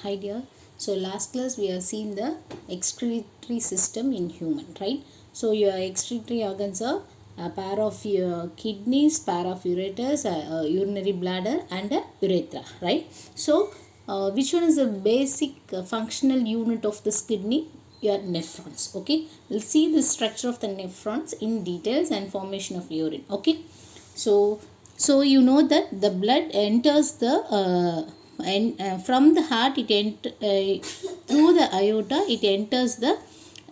Hi dear. So last class we have seen the excretory system in human, right? So your excretory organs are a pair of your kidneys, pair of ureters, a urinary bladder and a urethra, right? So which one is the basic functional unit of this kidney? Your nephrons, okay? We'll see the structure of the nephrons in details and formation of urine, okay? So you know that the blood enters the from the heart through the aorta it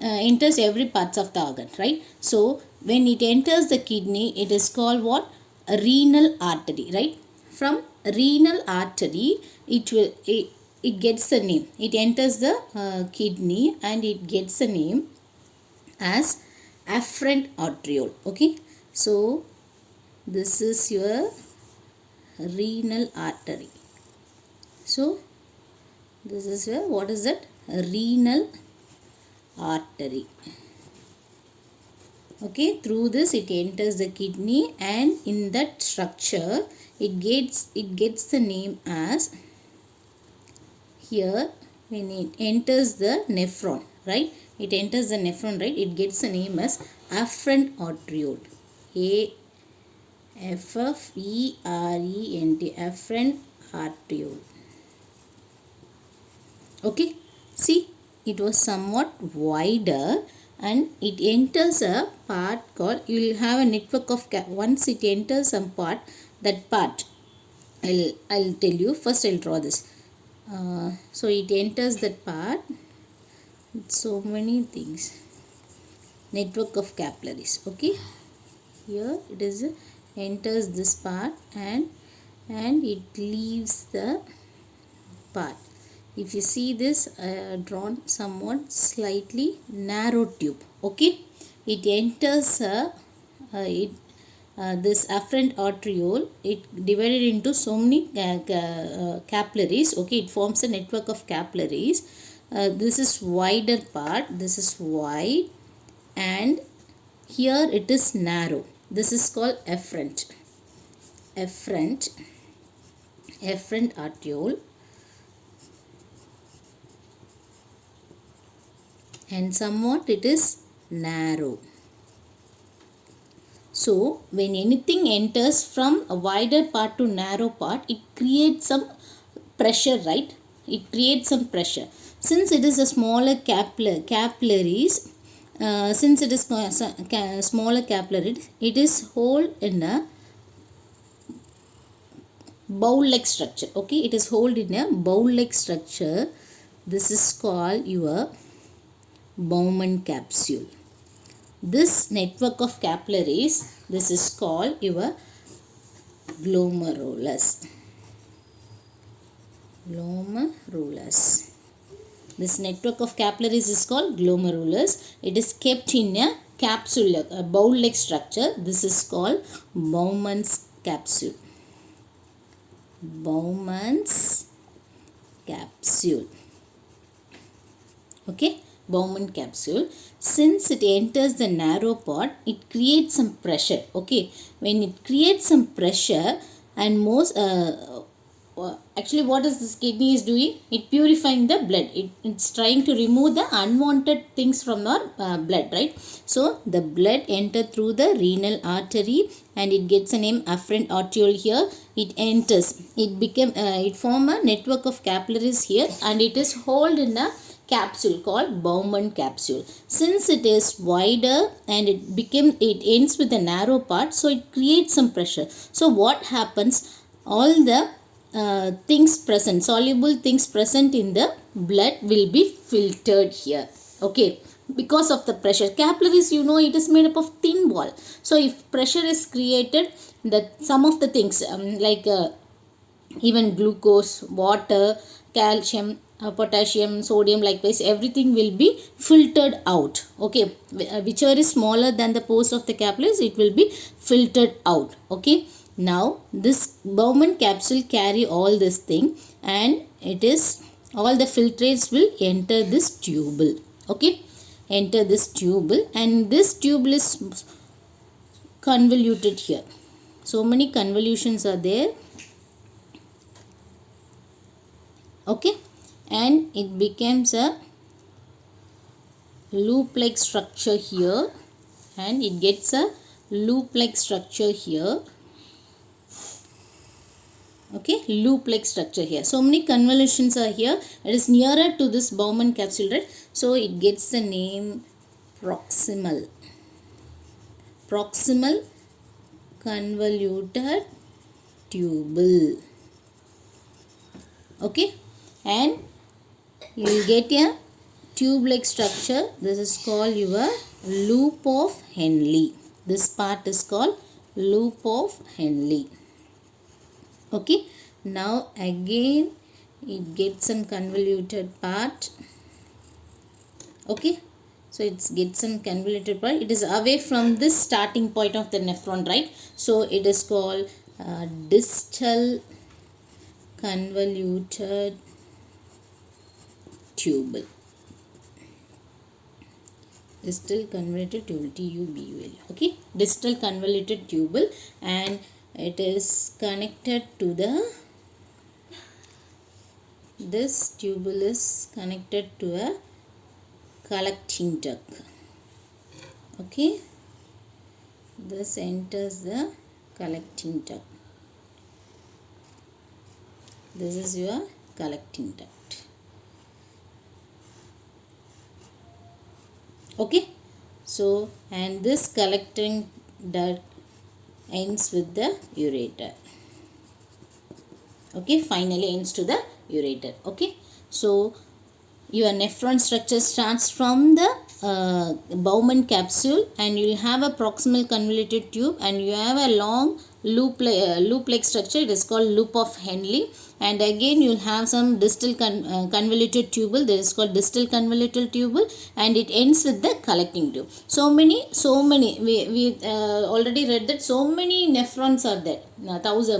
enters every parts of the organ, right? So when it enters the kidney, it is called what? A renal artery, right? From renal artery it gets a name. It enters the kidney and it gets a name as afferent arteriole, okay? So this is your renal artery. So this is your, what is that? A renal artery. Okay, through this it enters the kidney, and in that structure it gets the name as, here when it enters the nephron, right? It enters the nephron, right? It gets the name as afferent arteriole. Afferent, afferent arteriole. Okay, see, it was somewhat wider and it enters a part called, you will have a network of once it enters some part, that part I'll tell you. First I'll draw this. So it enters that part, so many things, network of capillaries, okay? Here it is enters this part and it leaves the part. If you see this, drawn somewhat slightly narrow tube, okay? It enters this afferent arteriole. It divided into so many capillaries, okay? It forms a network of capillaries. This is wider part, this is wide, and here it is narrow. This is called afferent arteriole, and somewhat it is narrow. So when anything enters from a wider part to narrow part, it creates some pressure, right? It creates some pressure. Since it is a smaller capillaries, since it is smaller capillaries, it is held in a bowl-like structure, okay? It is held in a bowl-like structure. This is called your Bowman capsule. This network of capillaries, this is called your glomerulus. This network of capillaries is called glomerulus. It is kept in a capsule, a bowl-like structure. This is called Bowman's capsule. Bowman's capsule. Okay, Bowman capsule. Since it enters the narrow part, it creates some pressure. Okay, when it creates some pressure, and most actually what is this kidney is doing? It purifying the blood. It's trying to remove the unwanted things from our blood, right? So the blood entered through the renal artery and it gets a name afferent arteriole. Here it enters, it form a network of capillaries here, and it is held in a capsule called Bowman capsule. Since it is wider and it ends with a narrow part, so it creates some pressure. So what happens? All the things present, soluble things present in the blood will be filtered here, okay? Because of the pressure. Capillaries, you know, it is made up of thin wall. So if pressure is created, some of the things like even glucose, water, calcium, potassium, sodium, likewise everything will be filtered out, okay? Whichever is smaller than the pores of the capillaries, it will be filtered out, okay? Now this Bowman capsule carry all this thing, and it is all the filtrates will enter this tubule, okay? Enter this tubule, and this tubule is convoluted here. So many convolutions are there, okay? and it becomes a loop-like structure here, and it gets a loop-like structure here. Okay, loop-like structure here. So many convolutions are here. It is nearer to this Bowman capsule, right? So it gets the name proximal convoluted tubule. Okay, and you will get a tube-like structure. This is called your loop of Henle. This part is called loop of Henle. Okay, now again it gets some convoluted part. Okay, so it gets some convoluted part. It is away from this starting point of the nephron, right? So it is called distal convoluted tubule. Distal convoluted tubule, TUBUL. Okay, distal convoluted tubule, and it is connected to this tubule is connected to a collecting duct. Okay, this enters the collecting duct. This is your collecting duct. Okay, so and this collecting duct ends with the ureter. Okay, finally ends to the ureter. Okay, so your nephron structure starts from the Bowman capsule, and you will have a proximal convoluted tube, and you have a long loop-like structure. It is called loop of Henle, and again you will have some distal convoluted tubule. That is called distal convoluted tubule, and it ends with the collecting tube. So many. We already read that so many nephrons are there.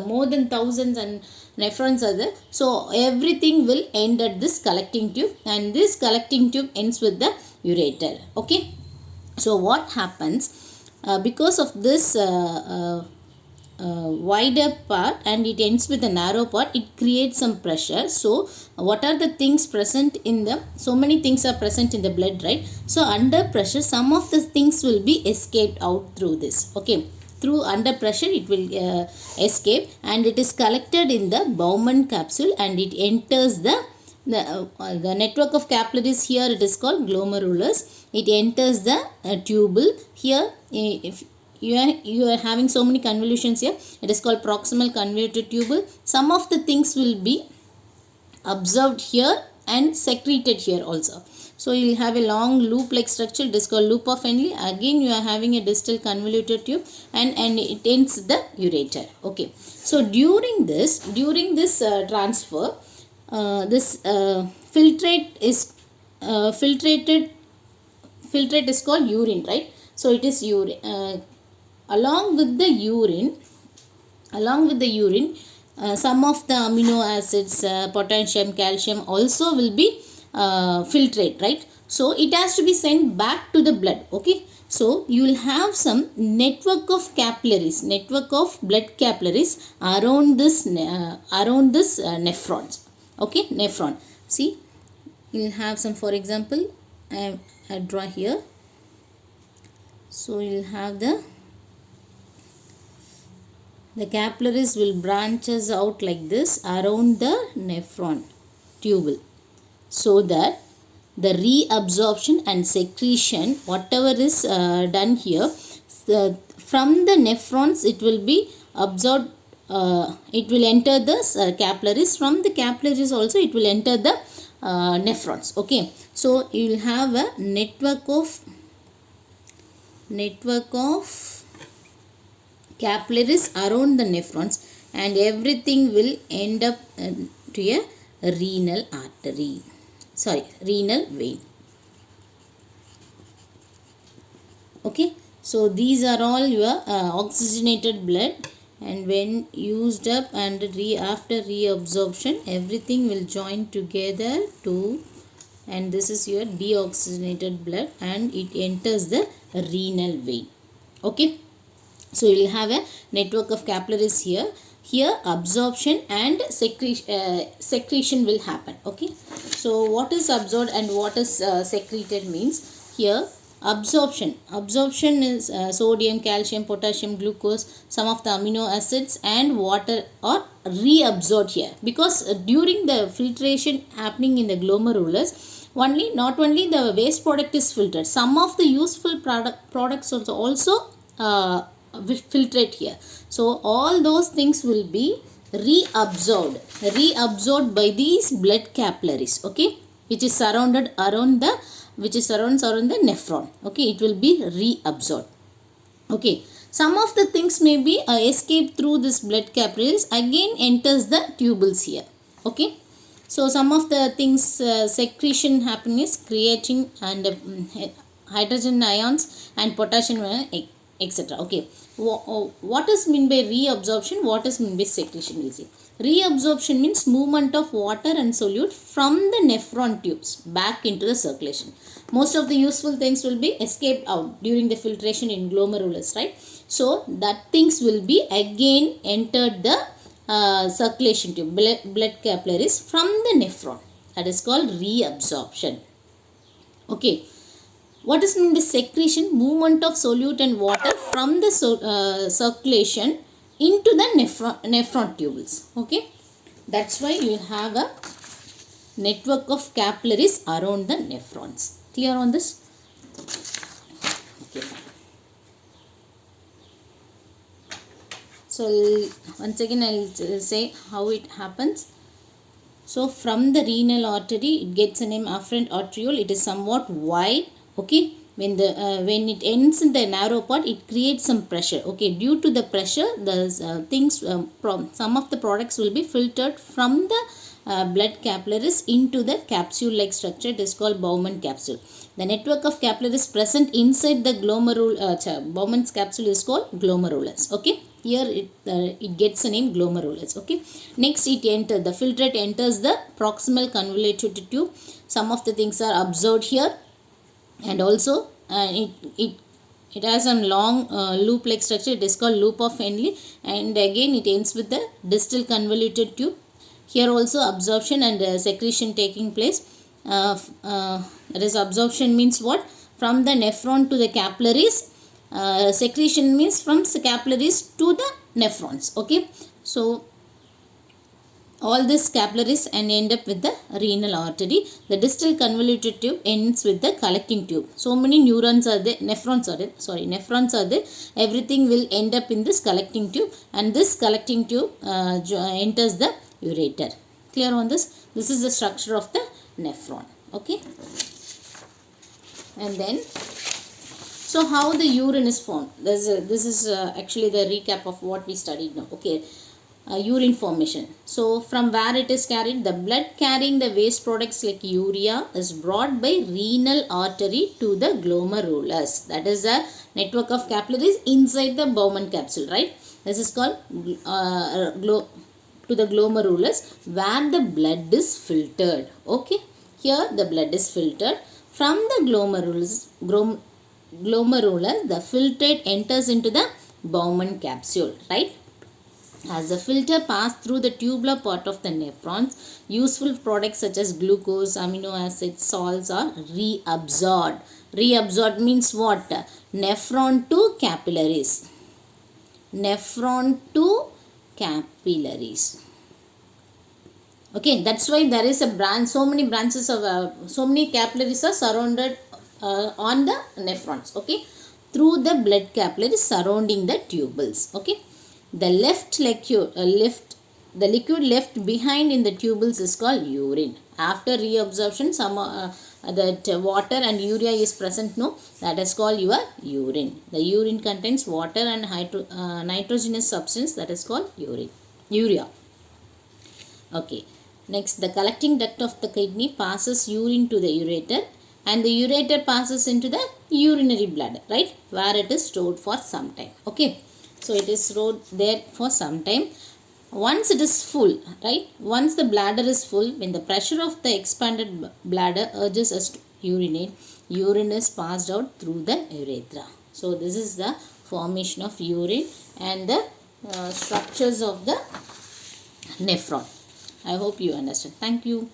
More than thousands and nephrons are there. So everything will end at this collecting tube, and this collecting tube ends with the ureter. Okay, so what happens because of this wider part and it ends with a narrow part, it creates some pressure. So what are the things present in the, so many things are present in the blood, right? So under pressure some of the things will be escaped out through this. Okay, through under pressure it will escape, and it is collected in the Bowman capsule, and it enters the network of capillaries. Here it is called glomerulus. It enters the tubule. Here if you are having so many convolutions here, it is called proximal convoluted tubule. Some of the things will be absorbed here and secreted here also. So you will have a long loop like structure. It is called loop of Henle. Again you are having a distal convoluted tube, and it ends the ureter. Okay, so during this transfer, this filtrate is called urine, right? So it is urine. Along with the urine, some of the amino acids, potassium, calcium also will be filtrate, right? So it has to be sent back to the blood. Okay, so you will have some network of capillaries, network of blood capillaries around this nephrons. Okay, nephron. See, you will have some, for example, I draw here. So you will have the capillaries will branches out like this around the nephron tubule, so that the reabsorption and secretion, whatever is done here, from the nephrons it will be absorbed. It will enter the capillaries. From the capillaries also it will enter the nephrons. Okay, so you will have a network of capillaries around the nephrons, and everything will end up to a renal vein. Okay, so these are all your oxygenated blood, and when used up and after reabsorption, everything will join together and this is your deoxygenated blood, and it enters the renal vein. Okay, so you will have a network of capillaries here. Here absorption and secretion will happen. Okay, So what is absorbed and what is secreted means, here absorption is sodium, calcium, potassium, glucose, some of the amino acids and water are reabsorbed here, because during the filtration happening in the glomerulus, not only the waste product is filtered, some of the useful products also filtrate here. So all those things will be reabsorbed by these blood capillaries, okay, which is surrounded around the around the nephron, okay, it will be reabsorbed. Okay, some of the things may be escape through this blood capillaries, again enters the tubules here. Okay, so some of the things secretion happening is creatine and hydrogen ions and potassium etc. Okay, what is mean by reabsorption, what is mean by secretion, we'll see. Reabsorption means movement of water and solute from the nephron tubes back into the circulation. Most of the useful things will be escaped out during the filtration in glomerulus, right? So that things will be again entered the circulation tube, blood capillaries from the nephron. That is called reabsorption. Okay, what is mean by secretion? Movement of solute and water from the circulation into the nephron tubules. Okay, that's why you have a network of capillaries around the nephrons. Clear on this? Okay. So once again I will say how it happens. So from the renal artery, it gets a name afferent arteriole. It is somewhat wide. Okay, when it ends in the narrow part, it creates some pressure. Okay, due to the pressure, the things some of the products will be filtered from the blood capillaries into the capsule like structure. It is called Bowman capsule. The network of capillaries present inside the Bowman's capsule is called glomerulus. Okay, here it gets a name glomerulus. Okay, next the filtrate enters the proximal convoluted tube. Some of the things are absorbed here, and also it has some long loop like structure. It is called loop of Henle, and again it ends with the distal convoluted tube. Here also absorption and secretion taking place. That is, absorption means what? From the nephron to the capillaries. Secretion means from the capillaries to the nephrons. Okay, so all these capillaries and end up with the renal artery. The distal convoluted tube ends with the collecting tube. So many neurons are there, nephrons are there. Everything will end up in this collecting tube, and this collecting tube enters the ureter. Clear on this? This is the structure of the nephron. Okay, and then so how the urine is formed. This is actually the recap of what we studied now. Okay, urine formation. So from where it is carried, the blood carrying the waste products like urea is brought by renal artery to the glomerulus. That is the network of capillaries inside the Bowman capsule, right? This is called to the glomerulus, where the blood is filtered. Okay, here the blood is filtered from the glomerulus. The filtrate enters into the Bowman capsule, right? As the filter passes through the tubular part of the nephrons, useful products such as glucose, amino acids, salts are reabsorbed. Reabsorbed means what? Nephron to capillaries. Nephron to capillaries. Okay, that's why there is a branch. So many branches of so many capillaries are surrounded on the nephrons. Okay, through the blood capillaries surrounding the tubules. Okay, the liquid left behind in the tubules is called urine. After reabsorption, some that water and urea is present. No, that is called your urine. The urine contains water and nitrogenous substance, that is called urea. Okay, next, the collecting duct of the kidney passes urine to the ureter, and the ureter passes into the urinary bladder, right, where it is stored for some time. Okay, so it is stored there for some time. Once it is full, right, once the bladder is full, when the pressure of the expanded bladder urges us to urinate, urine is passed out through the urethra. So this is the formation of urine and the structures of the nephron. I hope you understand. Thank you.